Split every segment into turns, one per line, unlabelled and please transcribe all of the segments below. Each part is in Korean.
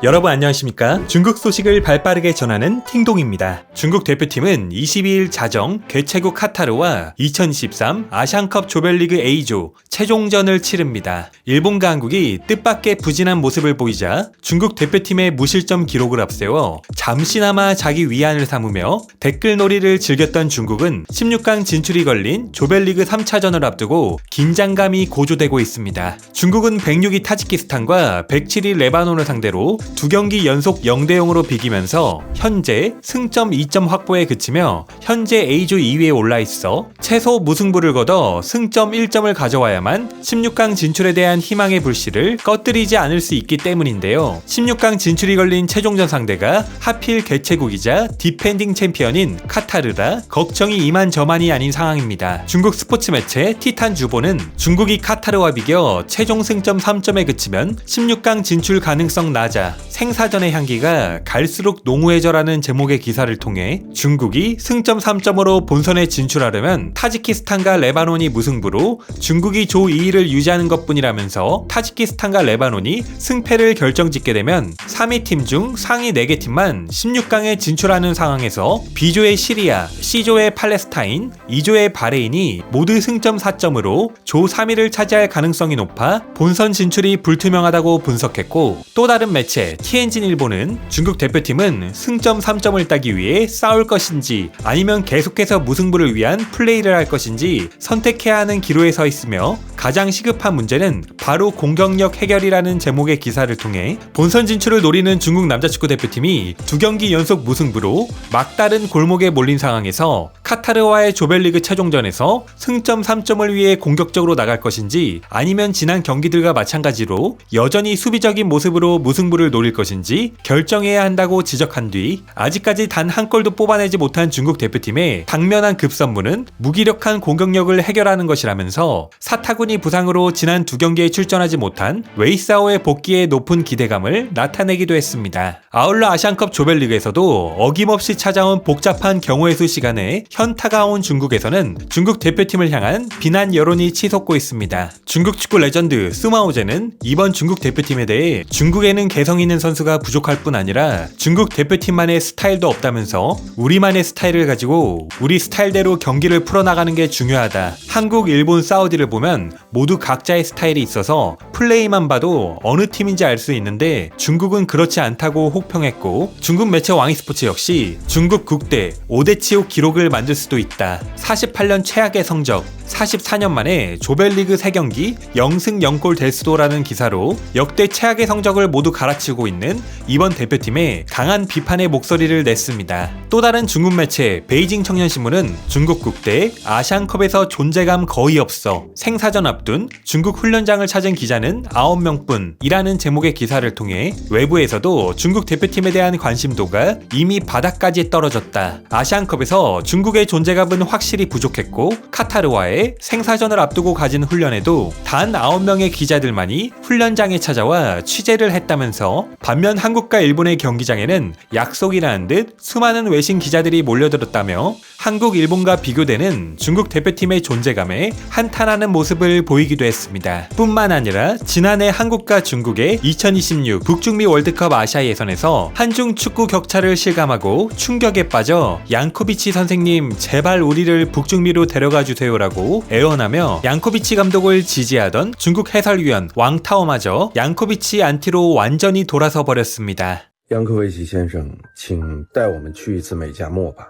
여러분 안녕하십니까? 중국 소식을 발빠르게 전하는 팅동입니다. 중국 대표팀은 22일 자정 개최국 카타르와 2023 아시안컵 조별리그 A조 최종전을 치릅니다. 일본과 한국이 뜻밖의 부진한 모습을 보이자 중국 대표팀의 무실점 기록을 앞세워 잠시나마 자기 위안을 삼으며 댓글놀이를 즐겼던 중국은 16강 진출이 걸린 조별리그 3차전을 앞두고 긴장감이 고조되고 있습니다. 중국은 106위 타지키스탄과 107위 레바논을 상대로 두 경기 연속 0대0으로 비기면서 현재 승점 2점 확보에 그치며 현재 A조 2위에 올라있어 최소 무승부를 거둬 승점 1점을 가져와야만 16강 진출에 대한 희망의 불씨를 꺼뜨리지 않을 수 있기 때문인데요. 16강 진출이 걸린 최종전 상대가 하필 개최국이자 디펜딩 챔피언인 카타르라 걱정이 이만저만이 아닌 상황입니다. 중국 스포츠 매체 티탄 주보는 중국이 카타르와 비겨 최종 승점 3점에 그치면 16강 진출 가능성 낮아 생사전의 향기가 갈수록 농후해져라는 제목의 기사를 통해 중국이 승점 3점으로 본선에 진출하려면 타지키스탄과 레바논이 무승부로 중국이 조 2위를 유지하는 것뿐이라면서 타지키스탄과 레바논이 승패를 결정짓게 되면 3위 팀 중 상위 4개 팀만 16강에 진출하는 상황에서 B조의 시리아, C조의 팔레스타인, E조의 바레인이 모두 승점 4점으로 조 3위를 차지할 가능성이 높아 본선 진출이 불투명하다고 분석했고, 또 다른 매체 TN진-일보는 중국 대표팀은 승점 3점을 따기 위해 싸울 것인지 아니면 계속해서 무승부를 위한 플레이를 할 것인지 선택해야 하는 기로에 서 있으며 가장 시급한 문제는 바로 공격력 해결이라는 제목의 기사를 통해 본선 진출을 노리는 중국 남자축구 대표팀이 두 경기 연속 무승부로 막다른 골목에 몰린 상황에서 카타르와의 조별리그 최종전에서 승점 3점을 위해 공격적으로 나갈 것인지 아니면 지난 경기들과 마찬가지로 여전히 수비적인 모습으로 무승부를 노릴 것인지 결정해야 한다고 지적한 뒤 아직까지 단 한 골도 뽑아내지 못한 중국 대표팀의 당면한 급선무는 무기력한 공격력을 해결하는 것이라면서 사타구니 부상으로 지난 두 경기에 출전하지 못한 웨이사오의 복귀에 높은 기대감을 나타내기도 했습니다. 아울러 아시안컵 조별리그에서도 어김없이 찾아온 복잡한 경우의 수 시간에 현타가 온 중국에서는 중국 대표팀을 향한 비난 여론이 치솟고 있습니다. 중국 축구 레전드 스마오제는 이번 중국 대표팀에 대해 중국에는 개성 있는 선수가 부족할 뿐 아니라 중국 대표팀만의 스타일도 없다면서 우리만의 스타일을 가지고 우리 스타일대로 경기를 풀어나가는 게 중요하다. 한국, 일본, 사우디를 보면 모두 각자의 스타일이 있어서 플레이만 봐도 어느 팀인지 알 수 있는데 중국은 그렇지 않다고 혹평했고, 중국 매체 왕이스포츠 역시 중국 국대 5대 치욕 기록을 만들 수도 있다. 48년 최악의 성적, 44년 만에 조별리그 3경기 0승 0골 될 수도라는 기사로 역대 최악의 성적을 모두 갈아치우고 있는 이번 대표팀에 강한 비판의 목소리를 냈습니다. 또 다른 중국 매체 베이징 청년신문은 중국 국대 아시안컵에서 존재감 거의 없어, 생사전 앞둔 중국 훈련장을 찾은 기자는 9명뿐 이라는 제목의 기사를 통해 외부에서도 중국 대표팀에 대한 관심도가 이미 바닥까지 떨어졌다. 아시안컵에서 중국의 존재감은 확실히 부족했고 카타르와의 생사전을 앞두고 가진 훈련에도 단 9명의 기자들만이 훈련장에 찾아와 취재를 했다면서, 반면 한국과 일본의 경기장에는 약속이라는 듯 수많은 외신 기자들이 몰려들었다며 한국, 일본과 비교되는 중국 대표팀의 존재감에 한탄하는 모습을 보이기도 했습니다. 뿐만 아니라 지난해 한국과 중국의 2026 북중미 월드컵 아시아 예선에서 한중 축구 격차를 실감하고 충격에 빠져 양코비치 선생님 제발 우리를 북중미로 데려가 주세요라고 애원하며 양코비치 감독을 지지하던 중국 해설위원 왕타오마저 양코비치 안티로 완전히 돌아서 버렸습니다.
杨科维奇先生，请带我们去一次美加墨吧。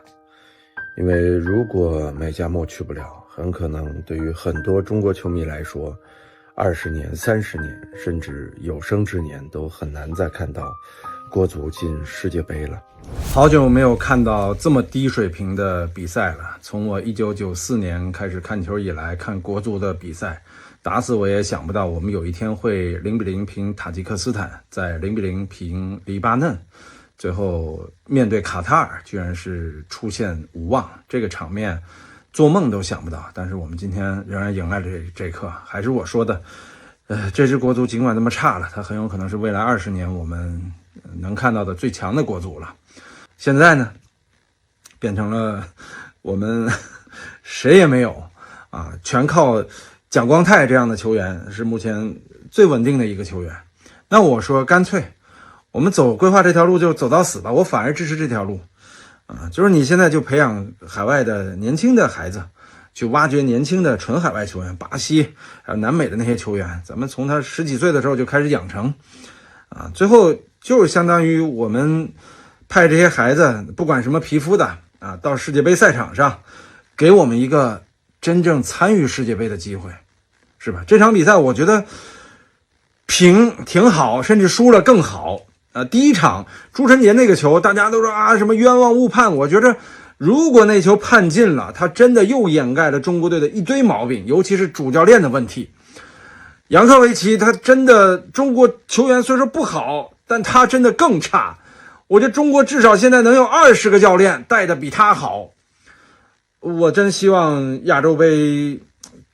因为如果美加墨去不了，很可能对于很多中国球迷来说，20年、30年，甚至有生之年都很难再看到国足进世界杯了。
好久没有看到这么低水平的比赛了。从我1994年开始看球以来，看国足的比赛，打死我也想不到我们有一天会0-0平塔吉克斯坦，再0-0平黎巴嫩，最后面对卡塔尔居然是出现无望，这个场面做梦都想不到。但是我们今天仍然迎来了这一刻。还是我说的，这支国足尽管这么差了，它很有可能是未来20年我们能看到的最强的国足了。现在呢，变成了我们谁也没有啊，全靠蒋光太这样的球员是目前最稳定的一个球员。那我说干脆我们走规划这条路就走到死吧，我反而支持这条路就是你现在就培养海外的年轻的孩子，去挖掘年轻的纯海外球员，巴西还有南美的那些球员，咱们从他10几岁的时候就开始养成最后就是相当于我们派这些孩子不管什么皮肤的到世界杯赛场上，给我们一个真正参与世界杯的机会，是吧？这场比赛我觉得平挺好，甚至输了更好第一场朱晨杰那个球大家都说什么冤枉误判，我觉着如果那球判进了，他真的又掩盖了中国队的一堆毛病，尤其是主教练的问题。扬科维奇他真的，中国球员虽说不好，但他真的更差。我觉得中国至少现在能有20个教练带的比他好。我真希望亚洲杯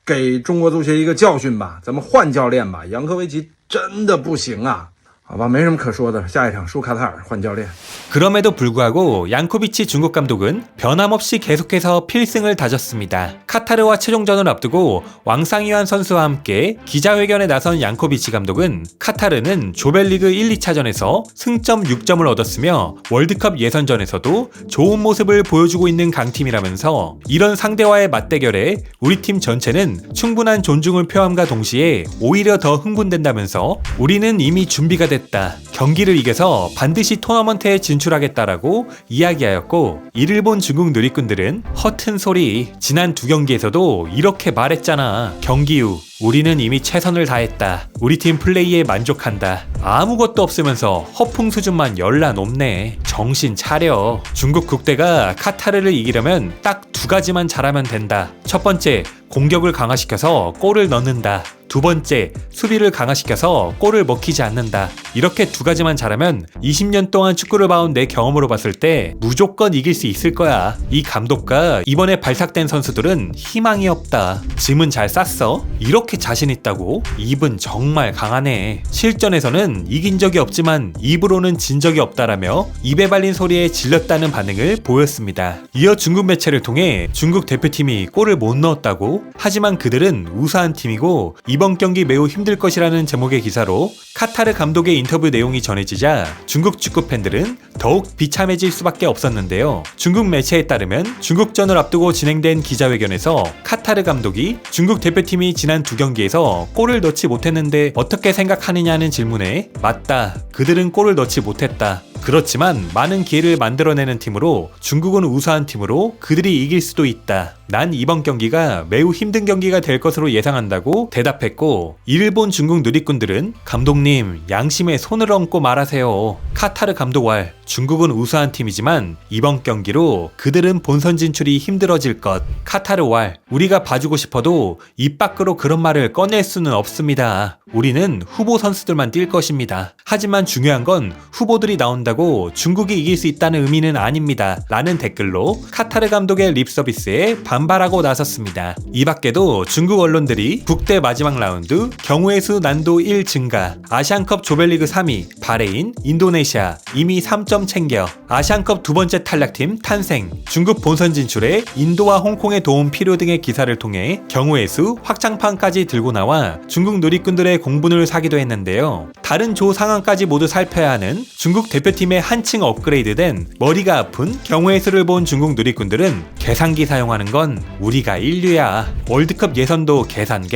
给中国足协一个教训吧，咱们换教练吧，扬科维奇真的不行啊。好吧，没什么可说的，下一场输卡塔尔换教练。
그럼에도 불구하고 양코비치 중국 감독은 변함없이 계속해서 필승을 다졌습니다. 카타르와 최종전을 앞두고 왕상이환 선수와 함께 기자회견에 나선 양코비치 감독은 카타르는 조별리그 1, 2차전에서 승점 6점을 얻었으며 월드컵 예선전에서도 좋은 모습을 보여주고 있는 강팀이라면서 이런 상대와의 맞대결에 우리 팀 전체는 충분한 존중을 표함과 동시에 오히려 더 흥분된다면서 우리는 이미 준비가 됐다. 경기를 이겨서 반드시 토너먼트에 진출하겠다라고 이야기하였고, 이를 본 중국 누리꾼들은 허튼 소리, 지난 2경기에서도 이렇게 말했잖아. 경기 후 우리는 이미 최선을 다했다. 우리 팀 플레이에 만족한다. 아무것도 없으면서 허풍 수준만 열나 높네. 정신 차려. 중국 국대가 카타르를 이기려면 딱 2가지만 잘하면 된다. 첫 번째, 공격을 강화시켜서 골을 넣는다. 두 번째, 수비를 강화시켜서 골을 먹히지 않는다. 이렇게 2가지만 잘하면 20년 동안 축구를 봐온 내 경험으로 봤을 때 무조건 이길 수 있을 거야. 이 감독과 이번에 발탁된 선수들은 희망이 없다. 짐은 잘 쌌어? 이렇게 자신 있다고? 입은 정말 강하네. 실전에서는 이긴 적이 없지만 입으로는 진 적이 없다라며 입에 발린 소리에 질렸다는 반응을 보였습니다. 이어 중국 매체를 통해 중국 대표팀이 골을 못 넣었다고? 하지만 그들은 우수한 팀이고 이번 경기 매우 힘들 것이라는 제목의 기사로 카타르 감독의 인터뷰 내용이 전해지자 중국 축구 팬들은 더욱 비참해질 수밖에 없었는데요. 중국 매체에 따르면 중국전을 앞두고 진행된 기자회견에서 카타르 감독이 중국 대표팀이 지난 2경기에서 골을 넣지 못했는데 어떻게 생각하느냐는 질문에 맞다. 그들은 골을 넣지 못했다. 그렇지만 많은 기회를 만들어내는 팀으로 중국은 우수한 팀으로 그들이 이길 수도 있다. 난 이번 경기가 매우 힘든 경기가 될 것으로 예상한다고 대답했고, 이를 본 중국 누리꾼들은 감독님 양심에 손을 얹고 말하세요. 카타르 감독 왈, 중국은 우수한 팀이지만 이번 경기로 그들은 본선 진출이 힘들어질 것. 카타르 왈, 우리가 봐주고 싶어도 입 밖으로 그런 말을 꺼낼 수는 없습니다. 우리는 후보 선수들만 뛸 것입니다. 하지만 중요한 건 후보들이 나온다고 중국이 이길 수 있다는 의미는 아닙니다. 라는 댓글로 카타르 감독의 립 서비스에 반발하고 나섰습니다. 이 밖에도 중국 언론들이 국대 마지막 라운드 경우의 수 난도 1 증가, 아시안컵 조별리그 3위 바레인, 인도네시아 이미 3점 챙겨, 아시안컵 2번째 탈락팀 탄생, 중국 본선 진출에 인도와 홍콩의 도움 필요 등의 기사를 통해 경우의 수 확장판까지 들고 나와 중국 누리꾼들의 공분을 사기도 했는데요. 다른 조 상황까지 모두 살펴야 하는 중국 대표팀의 한층 업그레이드된 머리가 아픈 경우의 수를 본 중국 누리꾼들은 계산기 사용하는 건 우리가 인류야. 월드컵 예선도 계산,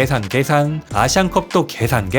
아시안컵도 계산,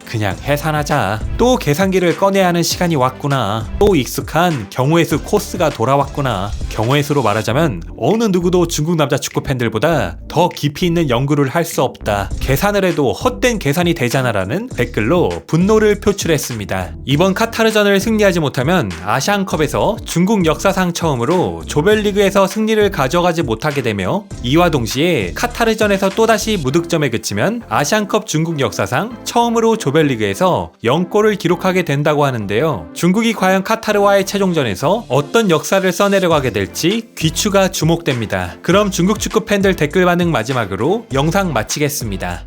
그냥 해산하자. 또 계산기를 꺼내야 하는 시간이 왔구나. 또 익숙한 경우의 수 코스가 돌아왔구나. 경우의 수로 말하자면 어느 누구도 중국 남자 축구 팬들보다 더 깊이 있는 연구를 할 수 없다. 계산을 해도 헛된 계산이 되잖아라는 댓글로 분노를 표출했습니다. 이번 카타르전을 승리하지 못하면 아시안컵에서 중국 역사상 처음으로 조별리그에서 승리를 가져가지 못하게 되며, 이와 동시에 카타르전에서 또다시 무득점에 그치면 아시안컵 중국 역사상 처음으로 조별리그에서 0골을 기록하게 된다고 하는데요. 중국이 과연 카타르와의 최종전에서 어떤 역사를 써내려가게 될지 귀추가 주목됩니다. 그럼 중국 축구 팬들 댓글 반응 마지막으로 영상 마치겠습니다.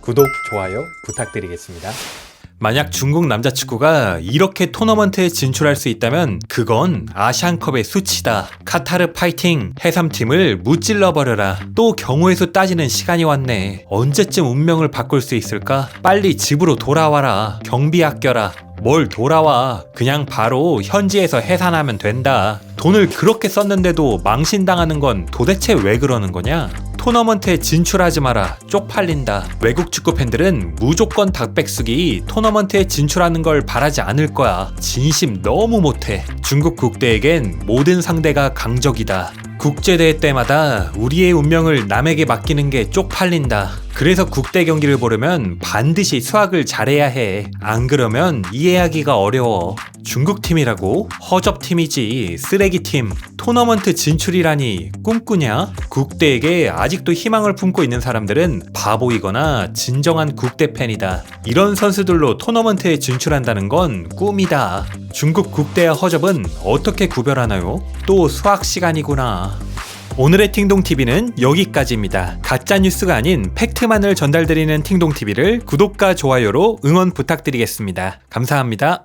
구독, 좋아요 부탁드리겠습니다. 만약 중국 남자 축구가 이렇게 토너먼트에 진출할 수 있다면 그건 아시안컵의 수치다. 카타르 파이팅! 해삼팀을 무찔러버려라. 또 경우의 수 따지는 시간이 왔네. 언제쯤 운명을 바꿀 수 있을까? 빨리 집으로 돌아와라. 경비 아껴라. 뭘 돌아와. 그냥 바로 현지에서 해산하면 된다. 돈을 그렇게 썼는데도 망신당하는 건 도대체 왜 그러는 거냐? 토너먼트에 진출하지 마라. 쪽팔린다. 외국 축구 팬들은 무조건 닭백숙이 토너먼트에 진출하는 걸 바라지 않을 거야. 진심 너무 못해. 중국 국대에겐 모든 상대가 강적이다. 국제대회 때마다 우리의 운명을 남에게 맡기는 게 쪽팔린다. 그래서 국대 경기를 보려면 반드시 수학을 잘해야 해. 안 그러면 이해하기가 어려워. 중국팀이라고? 허접팀이지. 쓰레기팀. 토너먼트 진출이라니 꿈꾸냐? 국대에게 아직도 희망을 품고 있는 사람들은 바보이거나 진정한 국대 팬이다. 이런 선수들로 토너먼트에 진출한다는 건 꿈이다. 중국 국대와 허접은 어떻게 구별하나요? 또 수학 시간이구나. 오늘의 팅동TV는 여기까지입니다. 가짜뉴스가 아닌 팩트만을 전달드리는 팅동TV를 구독과 좋아요로 응원 부탁드리겠습니다. 감사합니다.